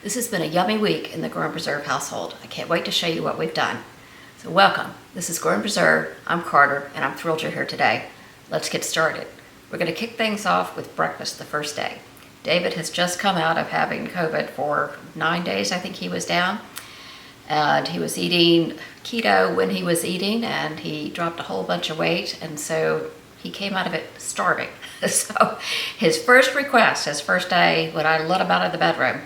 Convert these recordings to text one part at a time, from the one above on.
This has been a yummy week in the Grow and Preserve household. I can't wait to show you what we've done. So welcome. This is Grow and Preserve. I'm Carter, and I'm thrilled you're here today. Let's get started. We're going to kick things off with breakfast the first day. David has just come out of having COVID for 9 days, I think he was down. And he was eating keto when he was eating, and he dropped a whole bunch of weight, and so he came out of it starving. So his first request, his first day when I let him out of the bedroom,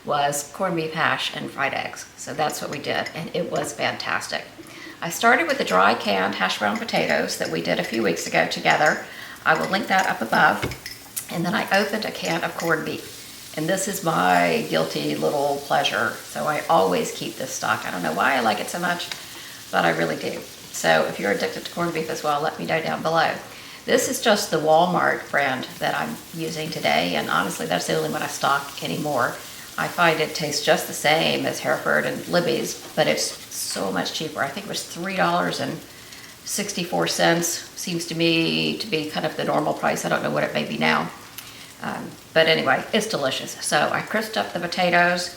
was corned beef hash and fried eggs. So that's what we did, and it was fantastic. I started with the dry canned hash brown potatoes that we did a few weeks ago together. I will link that up above. And then I opened a can of corned beef. And this is my guilty little pleasure. So I always keep this stock. I don't know why I like it so much, but I really do. So if you're addicted to corned beef as well, let me know down below. This is just the Walmart brand that I'm using today, and honestly, that's the only one I stock anymore. I find it tastes just the same as Hereford and Libby's, but it's so much cheaper. I think it was $3.64. Seems to me to be kind of the normal price. I don't know what it may be now. But anyway, it's delicious. So I crisped up the potatoes,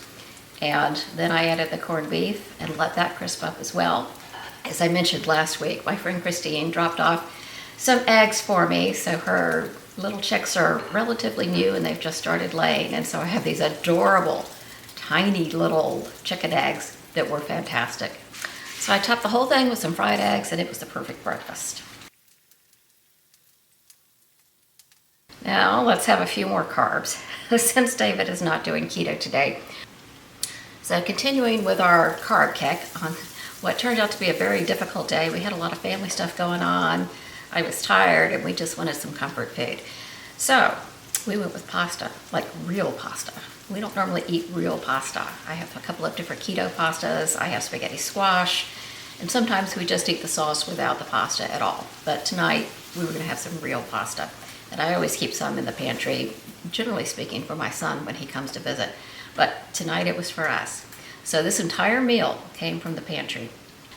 and then I added the corned beef and let that crisp up as well. As I mentioned last week, my friend Christine dropped off some eggs for me. So her little chicks are relatively new and they've just started laying. And so I have these adorable, tiny little chicken eggs that were fantastic. So I topped the whole thing with some fried eggs, and it was the perfect breakfast. Now let's have a few more carbs, since David is not doing keto today. So continuing with our carb kick on what turned out to be a very difficult day. We had a lot of family stuff going on. I was tired, and we just wanted some comfort food. So we went with pasta, like real pasta. We don't normally eat real pasta. I have a couple of different keto pastas. I have spaghetti squash, and sometimes we just eat the sauce without the pasta at all. But tonight we were going to have some real pasta. And I always keep some in the pantry, generally speaking, for my son when he comes to visit. But tonight it was for us. So this entire meal came from the pantry.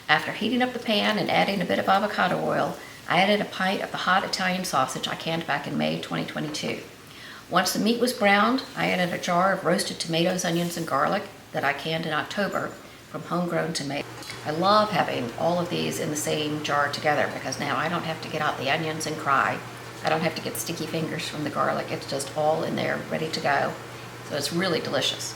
After heating up the pan and adding a bit of avocado oil, I added a pint of the hot Italian sausage I canned back in May 2022. Once the meat was browned, I added a jar of roasted tomatoes, onions, and garlic that I canned in October from homegrown tomatoes. I love having all of these in the same jar together because now I don't have to get out the onions and cry. I don't have to get sticky fingers from the garlic. It's just all in there, ready to go. So it's really delicious.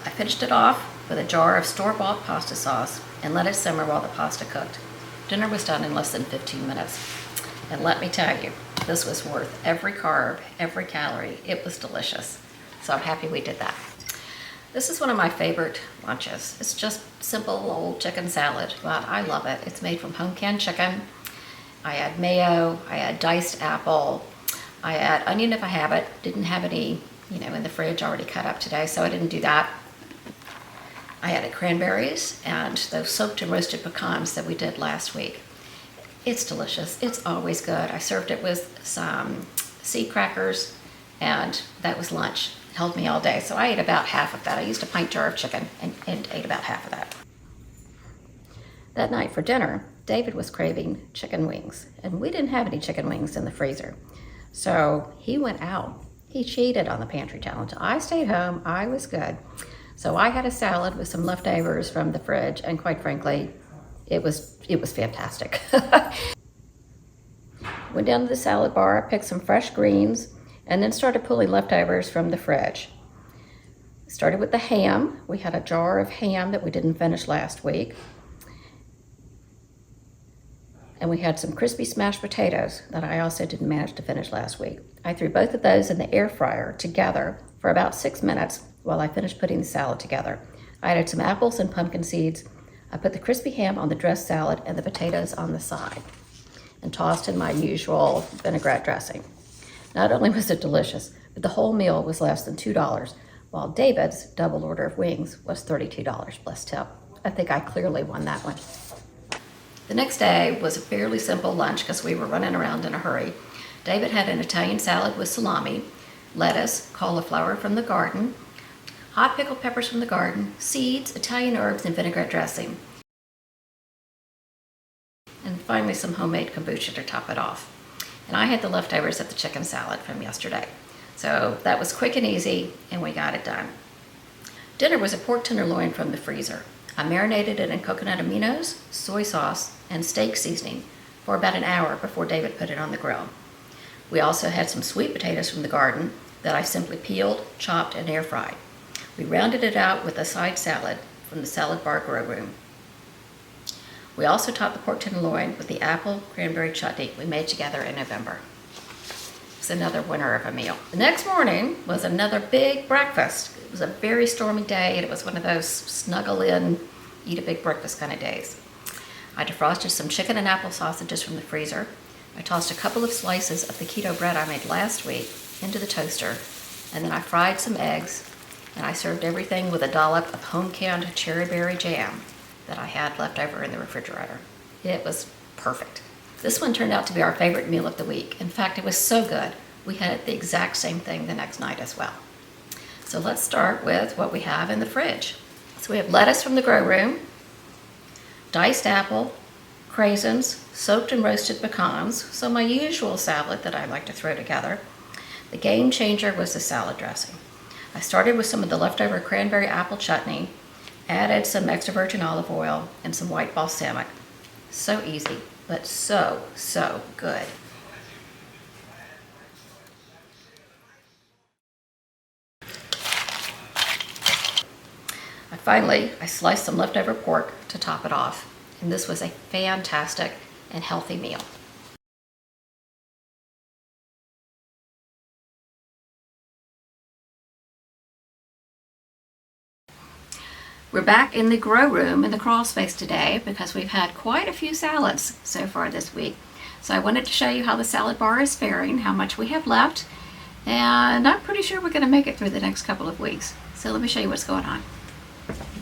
I finished it off with a jar of store-bought pasta sauce and let it simmer while the pasta cooked. Dinner was done in less than 15 minutes. And let me tell you, this was worth every carb, every calorie. It was delicious. So I'm happy we did that. This is one of my favorite lunches. It's just simple old chicken salad, but I love it. It's made from home canned chicken. I add mayo, I add diced apple, I add onion if I have it. Didn't have any, in the fridge already cut up today, so I didn't do that. I added cranberries and those soaked and roasted pecans that we did last week. It's delicious. It's always good. I served it with some seed crackers, and that was lunch. It held me all day, so I ate about half of that. I used a pint jar of chicken and ate about half of that. That night for dinner, David was craving chicken wings, and we didn't have any chicken wings in the freezer. So he went out. He cheated on the pantry challenge. I stayed home. I was good. So I had a salad with some leftovers from the fridge, and quite frankly, it was fantastic. Went down to the salad bar, picked some fresh greens, and then started pulling leftovers from the fridge. Started with the ham. We had a jar of ham that we didn't finish last week. And we had some crispy smashed potatoes that I also didn't manage to finish last week. I threw both of those in the air fryer together for about 6 minutes while I finished putting the salad together. I added some apples and pumpkin seeds. I put the crispy ham on the dressed salad and the potatoes on the side and tossed in my usual vinaigrette dressing. Not only was it delicious, but the whole meal was less than $2, while David's double order of wings was $32 plus tip. I think I clearly won that one. The next day was a fairly simple lunch because we were running around in a hurry. David had an Italian salad with salami, lettuce, cauliflower from the garden, hot pickled peppers from the garden, seeds, Italian herbs, and vinaigrette dressing. And finally some homemade kombucha to top it off. And I had the leftovers of the chicken salad from yesterday. So that was quick and easy, and we got it done. Dinner was a pork tenderloin from the freezer. I marinated it in coconut aminos, soy sauce, and steak seasoning for about an hour before David put it on the grill. We also had some sweet potatoes from the garden that I simply peeled, chopped, and air fried. We rounded it out with a side salad from the salad bar grow room. We also topped the pork tenderloin with the apple cranberry chutney we made together in November. It's another winner of a meal. The next morning was another big breakfast. It was a very stormy day, and it was one of those snuggle in, eat a big breakfast kind of days. I defrosted some chicken and apple sausages from the freezer. I tossed a couple of slices of the keto bread I made last week into the toaster, and then I fried some eggs, and I served everything with a dollop of home-canned cherry berry jam that I had left over in the refrigerator. It was perfect. This one turned out to be our favorite meal of the week. In fact, it was so good, we had the exact same thing the next night as well. So let's start with what we have in the fridge. So we have lettuce from the grow room, diced apple, craisins, soaked and roasted pecans, so my usual salad that I like to throw together. The game changer was the salad dressing. I started with some of the leftover cranberry apple chutney, added some extra virgin olive oil, and some white balsamic. So easy, but so good. Finally, I sliced some leftover pork to top it off, and this was a fantastic and healthy meal. We're back in the grow room in the crawl space today because we've had quite a few salads so far this week. So I wanted to show you how the salad bar is faring, how much we have left, and I'm pretty sure we're going to make it through the next couple of weeks. So let me show you what's going on.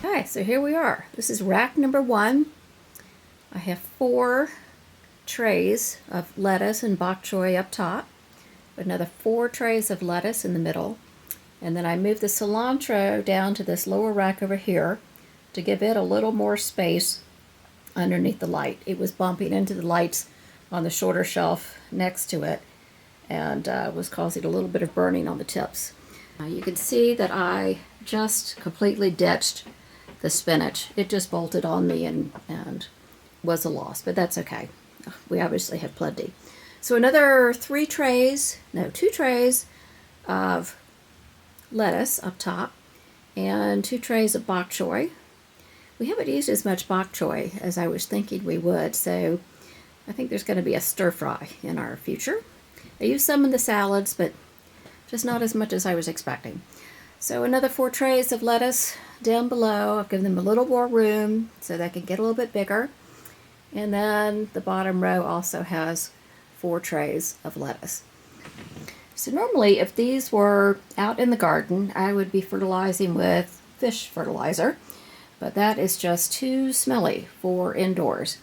Okay, so here we are. This is rack number 1. I have 4 trays of lettuce and bok choy up top, another 4 trays of lettuce in the middle, and then I moved the cilantro down to this lower rack over here to give it a little more space underneath the light. It was bumping into the lights on the shorter shelf next to it and was causing a little bit of burning on the tips. You can see that I just completely ditched the spinach. It just bolted on me and was a loss, but that's okay. We obviously have plenty. So another 2 trays of lettuce up top and 2 trays of bok choy. We haven't used as much bok choy as I was thinking we would, so I think there's going to be a stir fry in our future. I used some in the salads, but just not as much as I was expecting. So another 4 trays of lettuce down below. I've given them a little more room so they can get a little bit bigger. And then the bottom row also has 4 trays of lettuce. So normally if these were out in the garden, I would be fertilizing with fish fertilizer, but that is just too smelly for indoors.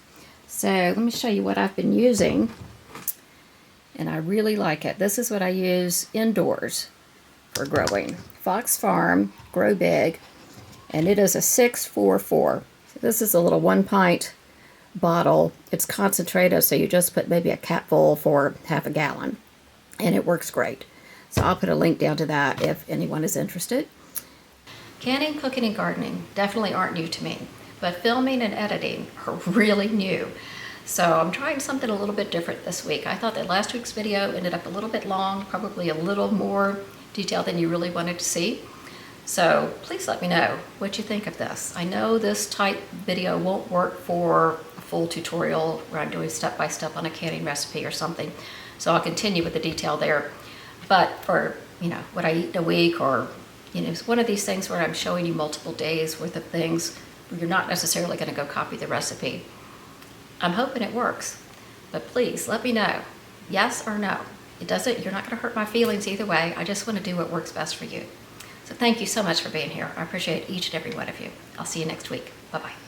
So let me show you what I've been using, and I really like it. This is what I use indoors for growing. Fox Farm Grow Big, and it is a 644. So this is a little 1 pint bottle. It's concentrated, so you just put maybe a capful for half a gallon, and it works great. So I'll put a link down to that if anyone is interested. Canning, cooking, and gardening definitely aren't new to me, but filming and editing are really new. So I'm trying something a little bit different this week. I thought that last week's video ended up a little bit long, probably a little more detail than you really wanted to see. So please let me know what you think of this. I know this type video won't work for a full tutorial where I'm doing step-by-step on a canning recipe or something. So I'll continue with the detail there. But for, what I eat in a week, or, it's one of these things where I'm showing you multiple days worth of things where you're not necessarily going to go copy the recipe. I'm hoping it works, but please let me know, yes or no. You're not going to hurt my feelings either way. I just want to do what works best for you. So thank you so much for being here. I appreciate each and every one of you. I'll see you next week. Bye-bye.